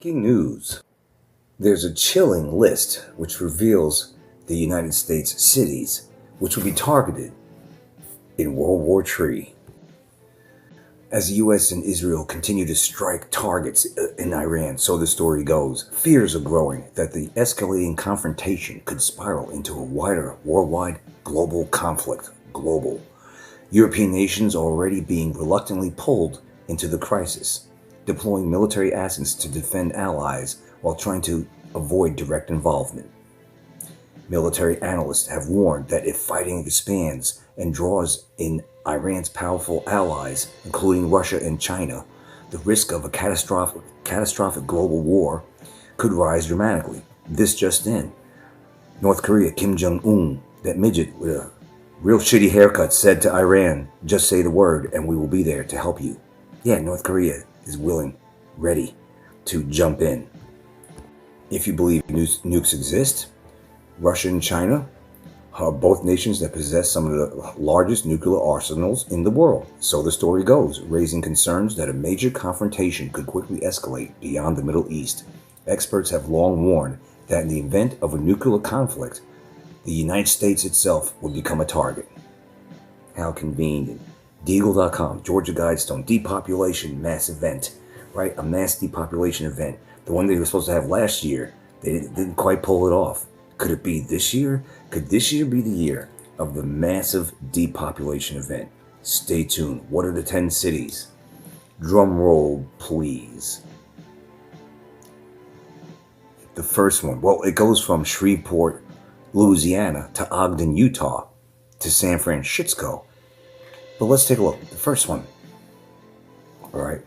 Breaking news. There's a chilling list which reveals the United States cities which will be targeted in World War III. As the US and Israel continue to strike targets in Iran, so the story goes, fears are growing that the escalating confrontation could spiral into a wider worldwide global conflict. European nations are already being reluctantly pulled into the crisis, deploying military assets to defend allies while trying to avoid direct involvement. Military analysts have warned that if fighting expands and draws in Iran's powerful allies, including Russia and China, the risk of a catastrophic global war could rise dramatically. This just in. North Korea Kim Jong-un, that midget with a real shitty haircut, said to Iran, "Just say the word and we will be there to help you." Yeah, North Korea is willing, ready to jump in. If you believe nukes exist, Russia and China are both nations that possess some of the largest nuclear arsenals in the world. So the story goes, raising concerns that a major confrontation could quickly escalate beyond the Middle East. Experts have long warned that in the event of a nuclear conflict, the United States itself would become a target. How convenient. Deagle.com, Georgia Guidestone, depopulation mass event, right? A mass depopulation event. The one they were supposed to have last year, they didn't quite pull it off. Could it be this year? Could this year be the year of the massive depopulation event? Stay tuned. What are the 10 cities? Drum roll, please. The first one, well, it goes from Shreveport, Louisiana to Ogden, Utah to San Francisco. But let's take a look. The first one. All right.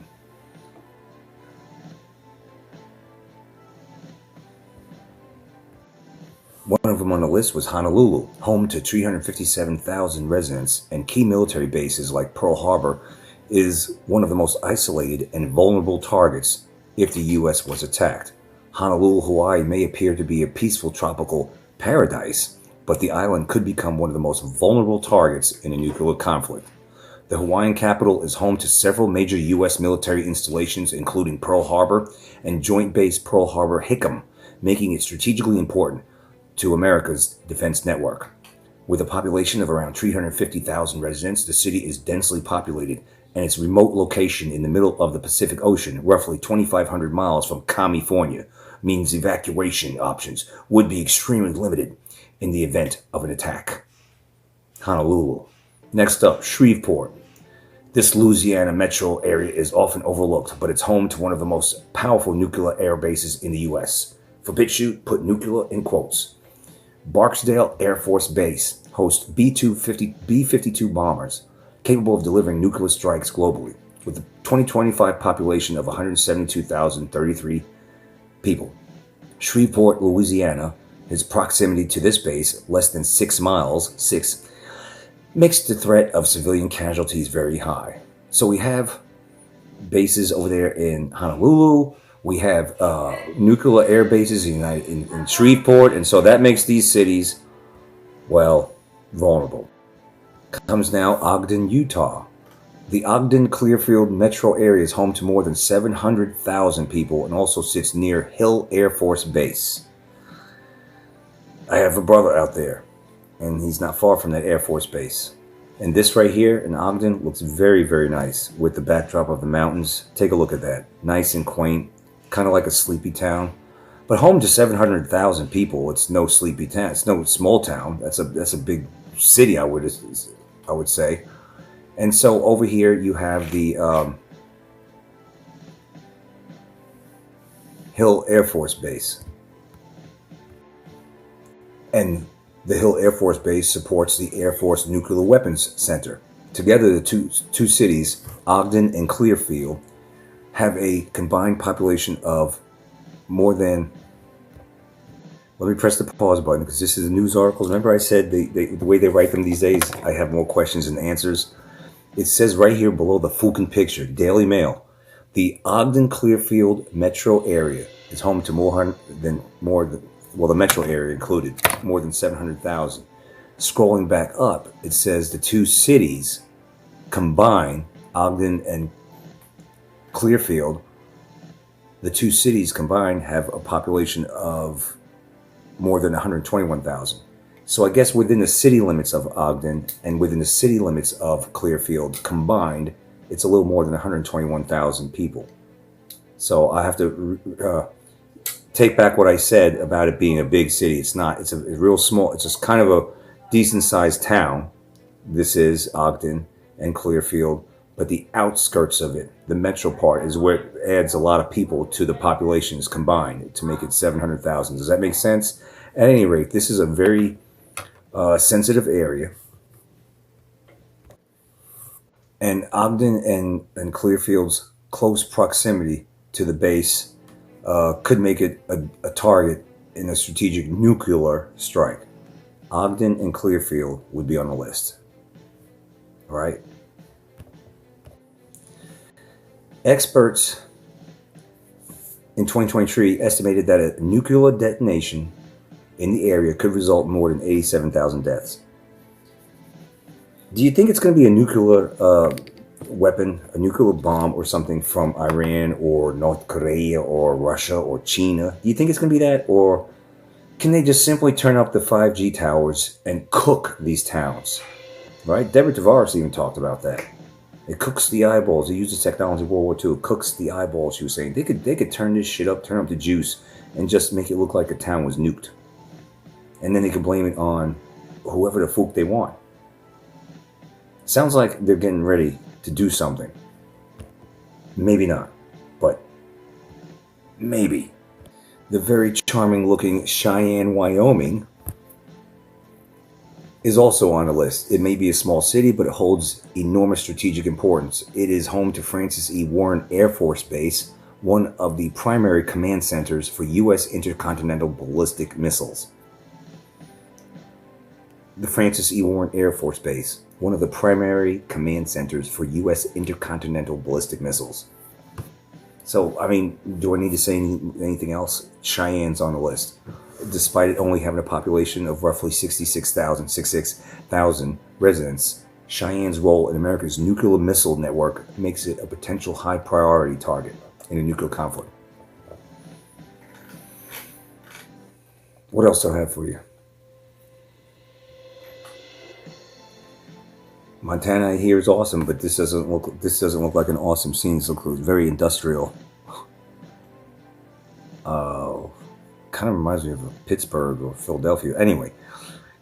One of them on the list was Honolulu, home to 357,000 residents and key military bases like Pearl Harbor, is one of the most isolated and vulnerable targets if the U.S. was attacked. Honolulu, Hawaii may appear to be a peaceful tropical paradise, but the island could become one of the most vulnerable targets in a nuclear conflict. The Hawaiian capital is home to several major U.S. military installations, including Pearl Harbor and Joint Base Pearl Harbor-Hickam, making it strategically important to America's defense network. With a population of around 350,000 residents, the city is densely populated, and its remote location in the middle of the Pacific Ocean, roughly 2,500 miles from California, means evacuation options would be extremely limited in the event of an attack. Honolulu. Next up, Shreveport. This Louisiana metro area is often overlooked, but it's home to one of the most powerful nuclear air bases in the U.S. For BitChute, put nuclear in quotes. Barksdale Air Force Base hosts B-52 bombers capable of delivering nuclear strikes globally, with a 2025 population of 172,033 people. Shreveport, Louisiana, its proximity to this base, less than 6 miles, makes the threat of civilian casualties very high. So we have bases over there in Honolulu. We have nuclear air bases in Shreveport, and so that makes these cities, well, vulnerable. Comes now Ogden, Utah. The Ogden-Clearfield metro area is home to more than 700,000 people and also sits near Hill Air Force Base. I have a brother out there, and he's not far from that Air Force Base. And this right here in Ogden looks very, very nice with the backdrop of the mountains. Take a look at that. Nice and quaint. Kind of like a sleepy town, but home to 700,000 people. It's no sleepy town. It's no small town. That's a big city, I would say. And so over here you have the Hill Air Force Base, and the Hill Air Force Base supports the Air Force Nuclear Weapons Center. Together, the two cities, Ogden and Clearfield, have a combined population of more than, let me press the pause button because this is a news article. Remember I said the way they write them these days, I have more questions than answers. It says right here below the fucking picture, Daily Mail, the Ogden-Clearfield metro area is home to the metro area included, more than 700,000. Scrolling back up, it says the two cities combined, Ogden and Clearfield, The two cities combined have a population of more than 121,000. So I guess within the city limits of Ogden and within the city limits of Clearfield combined, it's a little more than 121,000 people. So I have to take back what I said about it being a big city. It's not. It's a real small. It's just kind of a decent sized town. This is Ogden and Clearfield, but the outskirts of it, the metro part, is where it adds a lot of people to the populations combined to make it 700,000. Does that make sense? At any rate, this is a very sensitive area. And Ogden and Clearfield's close proximity to the base could make it a target in a strategic nuclear strike. Ogden and Clearfield would be on the list. All right. Experts in 2023 estimated that a nuclear detonation in the area could result in more than 87,000 deaths. Do you think it's going to be a nuclear weapon, a nuclear bomb or something from Iran or North Korea or Russia or China? Do you think it's going to be that? Or can they just simply turn up the 5G towers and cook these towns? Right? Deborah Tavares even talked about that. It cooks the eyeballs. They use the technology of World War II. It cooks the eyeballs, she was saying. They could turn this shit up, turn up the juice, and just make it look like a town was nuked. And then they could blame it on whoever the fook they want. Sounds like they're getting ready to do something. Maybe not, but maybe. The very charming looking Cheyenne, Wyoming is also on the list. It may be a small city, but it holds enormous strategic importance. It is home to Francis E. Warren Air Force Base, one of the primary command centers for U.S. intercontinental ballistic missiles. The Francis E. Warren Air Force Base, one of the primary command centers for U.S. intercontinental ballistic missiles. So, I mean, do I need to say anything else? Cheyenne's on the list. Despite it only having a population of roughly 66,000 residents, Cheyenne's role in America's nuclear missile network makes it a potential high priority target in a nuclear conflict. What else do I have for you? Montana here is awesome, but this doesn't look like an awesome scene. It looks very industrial. Kind of reminds me of Pittsburgh or Philadelphia. Anyway,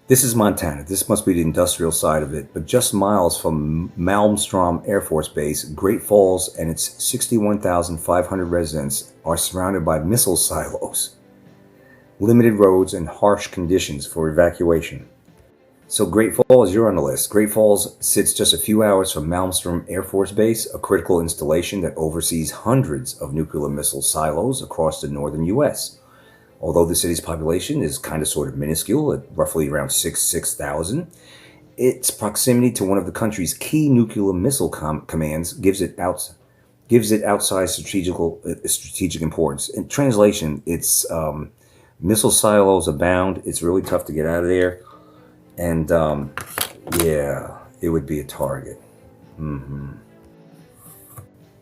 this is Montana. This must be the industrial side of it. But just miles from Malmstrom Air Force Base, Great Falls and its 61,500 residents are surrounded by missile silos, limited roads, and harsh conditions for evacuation. So Great Falls, you're on the list. Great Falls sits just a few hours from Malmstrom Air Force Base, a critical installation that oversees hundreds of nuclear missile silos across the northern U.S. Although the city's population is kind of sort of minuscule at roughly around 6,000, its proximity to one of the country's key nuclear missile commands gives it outsized strategic importance. In translation, it's missile silos abound. It's really tough to get out of there. And, yeah, it would be a target.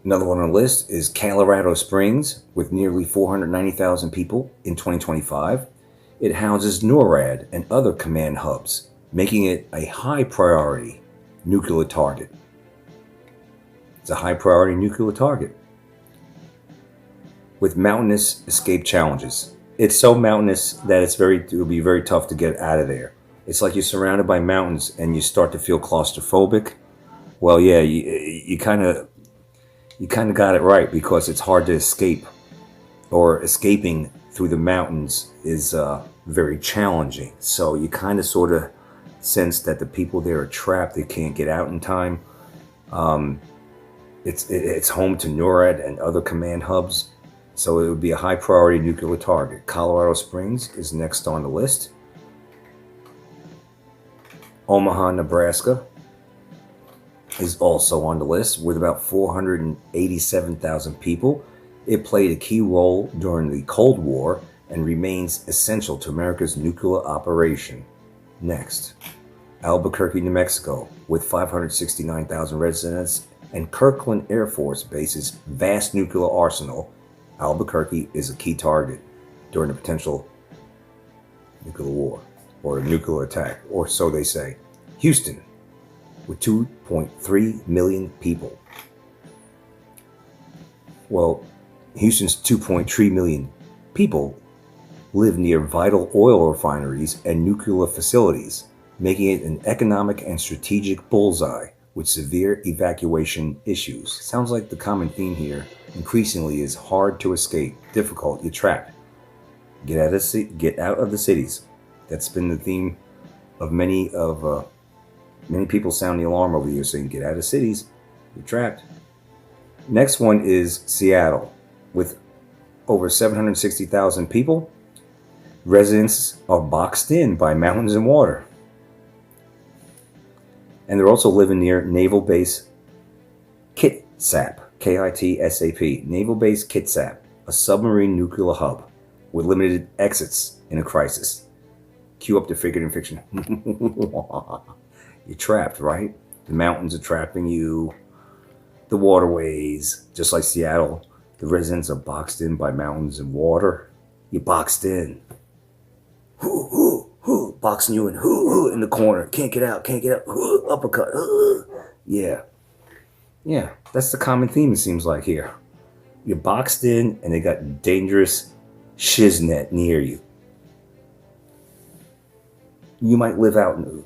Another one on the list is Colorado Springs, with nearly 490,000 people in 2025. It houses NORAD and other command hubs, making it a high priority nuclear target. It's a high priority nuclear target with mountainous escape challenges. It's so mountainous that it will be very tough to get out of there. It's like you're surrounded by mountains and you start to feel claustrophobic. Well, yeah, you kind of got it right, because it's hard to escape, or escaping through the mountains is very challenging. So you kind of sort of sense that the people there are trapped. They can't get out in time. It's home to NORAD and other command hubs. So it would be a high priority nuclear target. Colorado Springs is next on the list. Omaha, Nebraska is also on the list with about 487,000 people. It played a key role during the Cold War and remains essential to America's nuclear operation. Next, Albuquerque, New Mexico, with 569,000 residents, and Kirkland Air Force Base's vast nuclear arsenal. Albuquerque is a key target during a potential nuclear war or a nuclear attack, or so they say. Houston, with 2.3 million people. Well, Houston's 2.3 million people live near vital oil refineries and nuclear facilities, making it an economic and strategic bullseye with severe evacuation issues. Sounds like the common theme here increasingly is hard to escape, difficult, you're trapped. Get out of the cities. That's been the theme of many people sound the alarm over here saying, get out of cities, you're trapped. Next one is Seattle, with over 760,000 people. Residents are boxed in by mountains and water. And they're also living near Naval Base Kitsap, Kitsap, Naval Base Kitsap, a submarine nuclear hub with limited exits in a crisis. Cue up the figurative fiction. You're trapped, right? The mountains are trapping you. The waterways, just like Seattle, the residents are boxed in by mountains and water. You're boxed in. Boxing you in the corner. Can't get out. Uppercut. Yeah. That's the common theme, it seems like here. You're boxed in and they got dangerous shiznet near you. You might live out in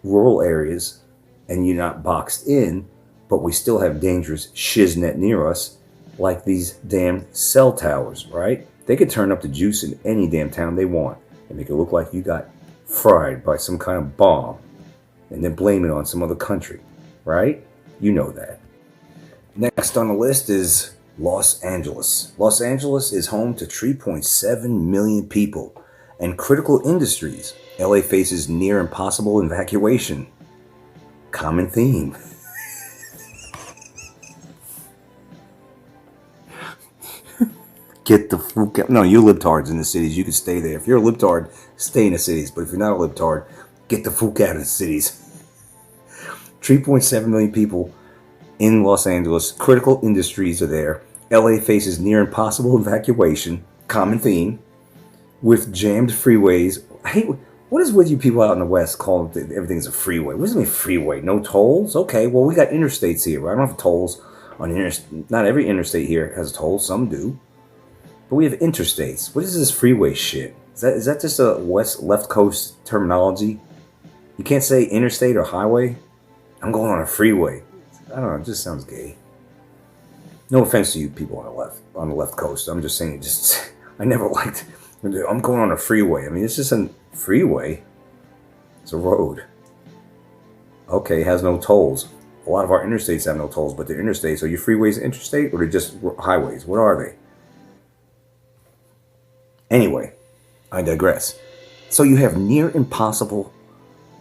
rural areas and you're not boxed in, but we still have dangerous shiznet near us, like these damn cell towers, right? They could turn up the juice in any damn town they want and make it look like you got fried by some kind of bomb and then blame it on some other country, right? You know that. Next on the list is Los Angeles. Los Angeles is home to 3.7 million people and critical industries. LA faces near impossible evacuation. Common theme. Get the fuck out. No, you libtards in the cities, you can stay there. If you're a libtard, stay in the cities. But if you're not a libtard, get the fuck out of the cities. 3.7 million people in Los Angeles. Critical industries are there. LA faces near impossible evacuation. Common theme. With jammed freeways. What is with you people out in the West calling everything's a freeway? What does it mean freeway? No tolls? Okay, well, we got interstates here. I don't have tolls on interstate. Not every interstate here has tolls. Some do. But we have interstates. What is this freeway shit? Is that just a left coast terminology? You can't say interstate or highway? I'm going on a freeway. I don't know, it just sounds gay. No offense to you people on the left coast. I'm just saying I never liked I'm going on a freeway. I mean, it's just a freeway. It's a road. Okay, it has no tolls. A lot of our interstates have no tolls, but they're interstates. Are your freeways interstate or they're just highways? What are they? Anyway, I digress. So you have near impossible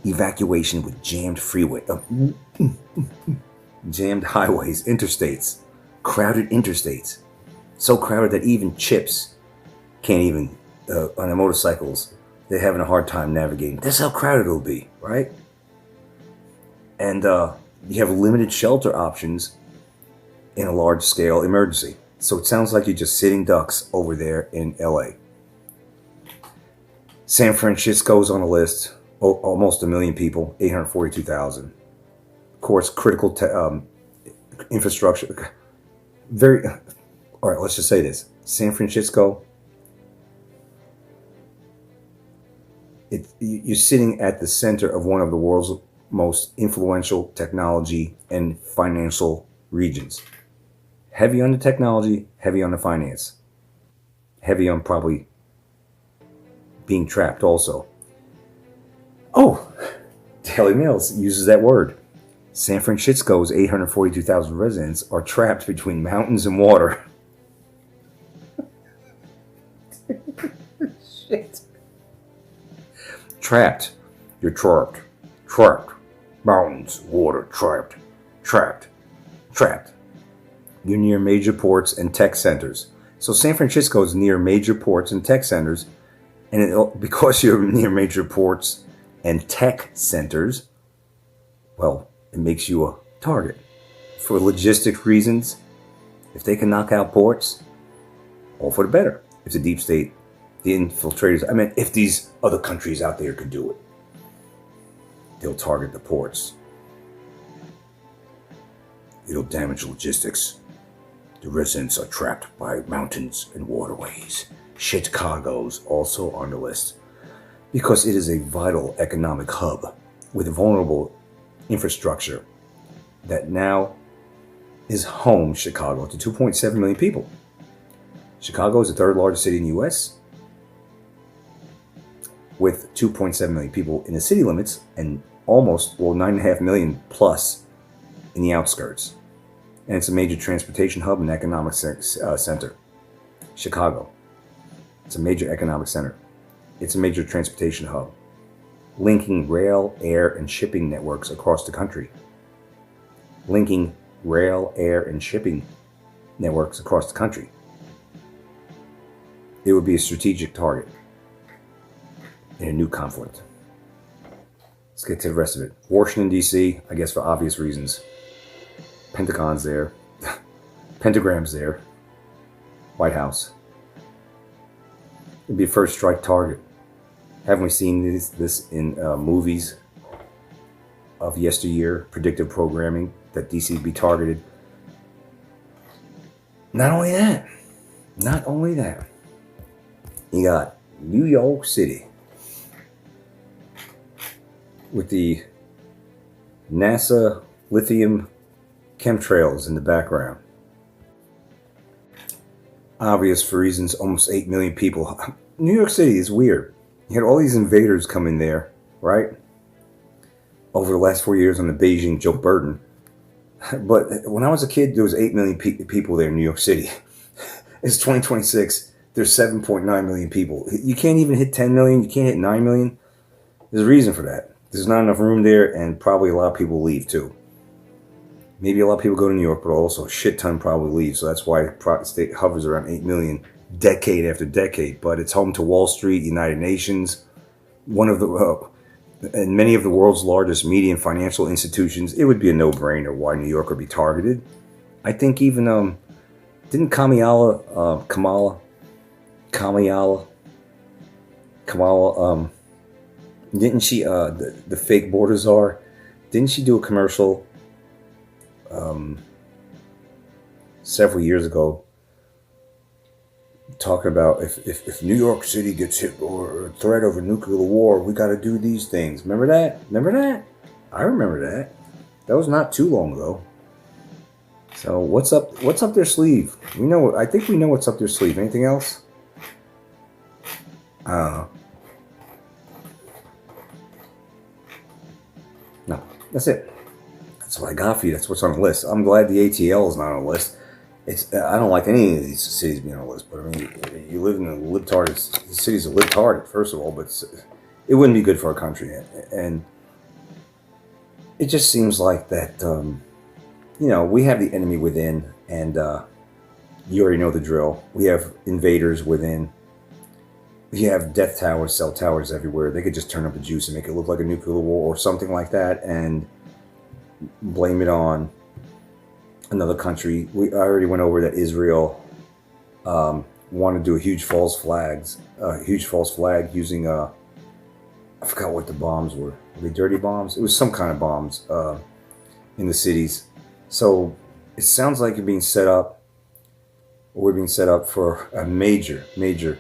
evacuation with jammed jammed highways, interstates, crowded interstates. So crowded that even chips can't even, on their motorcycles, they're having a hard time navigating. That's how crowded it'll be, right? And you have limited shelter options in a large-scale emergency. So it sounds like you're just sitting ducks over there in LA. San Francisco's on the list, almost 1 million people, 842,000. Of course, critical infrastructure. All right, let's just say this. San Francisco, you're sitting at the center of one of the world's most influential technology and financial regions. Heavy on the technology, heavy on the finance. Heavy on probably being trapped also. Oh, Daily Mail uses that word. San Francisco's 842,000 residents are trapped between mountains and water. Shit. Trapped. You're trapped. Trapped. Mountains, water, trapped. Trapped. Trapped. You're near major ports and tech centers. So San Francisco is near major ports and tech centers. And because you're near major ports and tech centers, well, it makes you a target. For logistic reasons, if they can knock out ports, all for the better. If the deep state, the infiltrators, I mean, if these other countries out there could do it, they'll target the ports. It'll damage logistics. The residents are trapped by mountains and waterways. Chicago's also on the list because it is a vital economic hub with vulnerable infrastructure that now is home, Chicago, to 2.7 million people. Chicago is the third largest city in the U.S. with 2.7 million people in the city limits and almost, 9.5 million plus in the outskirts. And it's a major transportation hub and economic center. Chicago. It's a major economic center. It's a major transportation hub, linking rail, air, and shipping networks across the country. Linking rail, air, and shipping networks across the country. It would be a strategic target in a new conflict. Let's get to the rest of it. Washington, D.C., I guess for obvious reasons. Pentagon's there. Pentagram's there. White House. It'd be a first strike target. Haven't we seen this in movies of yesteryear, predictive programming, that DC would be targeted? Not only that, you got New York City with the NASA lithium chemtrails in the background. Obvious for reasons, almost 8 million people. New York City is weird. You had all these invaders come in there, right? Over the last 4 years on the Beijing Joe Burden. But when I was a kid, there was 8 million people there in New York City. It's 2026. There's 7.9 million people. You can't even hit 10 million. You can't hit 9 million. There's a reason for that. There's not enough room there, and probably a lot of people leave too. Maybe a lot of people go to New York, but also a shit ton probably leave. So that's why the state hovers around 8 million decade after decade. But it's home to Wall Street, United Nations, one of the and many of the world's largest media and financial institutions. It would be a no-brainer why New York would be targeted. I think even didn't Kamala, didn't she the fake border czar? Didn't she do a commercial several years ago talking about if New York City gets hit or a threat of a nuclear war, we got to do these things. Remember that? I remember that. That was not too long ago. So what's up their sleeve? I think we know what's up their sleeve. Anything else? No, that's it. That's what I got for you. That's what's on the list. I'm glad the ATL is not on the list. I don't like any of these cities being on the list, but I mean, you live in a libtard. The city's a libtard, first of all, but it wouldn't be good for our country. And it just seems like that, we have the enemy within, and you already know the drill. We have invaders within. We have death towers, cell towers everywhere. They could just turn up the juice and make it look like a nuclear war or something like that, and blame it on another country. I already went over that Israel wanted to do a huge false flag using I forgot what the bombs were. Were they dirty bombs? It was some kind of bombs in the cities. So it sounds like we're being set up for a major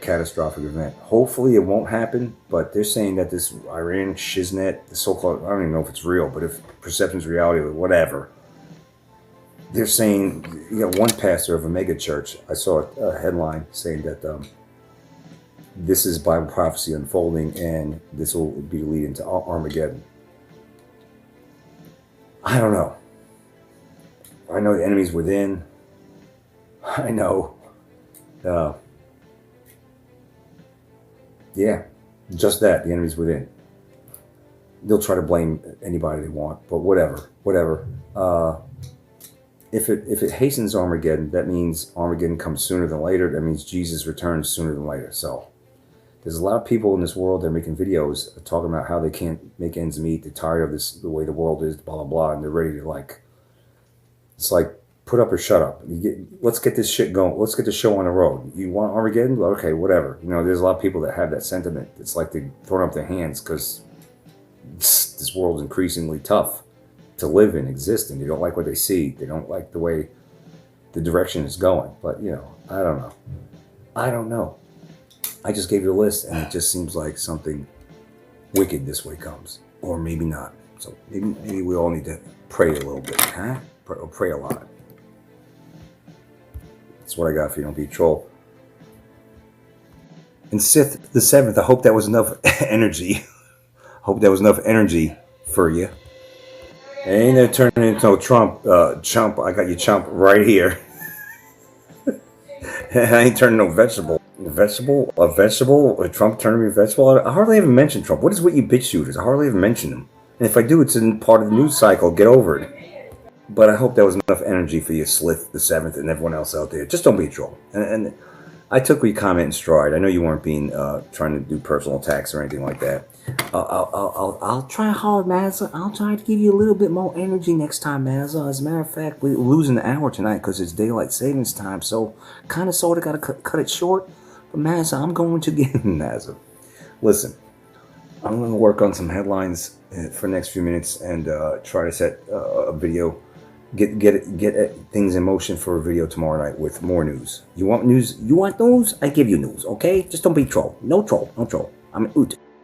catastrophic event. Hopefully it won't happen, but they're saying that this Iran shiznet, the so-called, I don't even know if it's real, but if perception's reality or whatever, they're saying, you got one pastor of a mega church, I saw a headline saying that this is Bible prophecy unfolding and this will be leading to Armageddon. I don't know. I know the enemy's within. I know. Just that. The enemy's within. They'll try to blame anybody they want, but whatever. If it hastens Armageddon, that means Armageddon comes sooner than later. That means Jesus returns sooner than later. So there's a lot of people in this world that are making videos talking about how they can't make ends meet. They're tired of the way the world is, blah, blah, blah. And they're ready to it's like put up or shut up. Let's get this shit going. Let's get the show on the road. You want Armageddon? Okay, whatever. You know, there's a lot of people that have that sentiment. It's like they're throwing up their hands because this world's increasingly tough to live in, exist in. They don't like what they see. They don't like the way the direction is going. But, you know, I don't know. I don't know. I just gave you a list, and it just seems like something wicked this way comes. Or maybe not. So maybe we all need to pray a little bit, huh? Pray a lot. That's what I got for you. Don't be a troll. And Sith the 7th, I hope that was enough energy. Hope that was enough energy for you. Ain't that turning into a Trump, chump. I got you chump right here. I ain't turning no vegetable. A vegetable? A Trump turning me a vegetable? I hardly ever mention Trump. What is with you bitch shooters? I hardly ever mention him. And if I do, it's in part of the news cycle. Get over it. But I hope that was enough energy for you, Slith the 7th, and everyone else out there. Just don't be a troll. And I took your comment in stride. I know you weren't being trying to do personal attacks or anything like that. I'll try hard, Mazza. I'll try to give you a little bit more energy next time, Mazza. As a matter of fact, we're losing an hour tonight because it's daylight savings time. So, kind of, sort of, got to cut it short. But Mazza, I'm going to get Mazza. Listen, I'm going to work on some headlines for the next few minutes and try to set a video. Get things in motion for a video tomorrow night with more news. You want news? You want news? I give you news, okay? Just don't be troll. No troll. No troll. I'm an oot.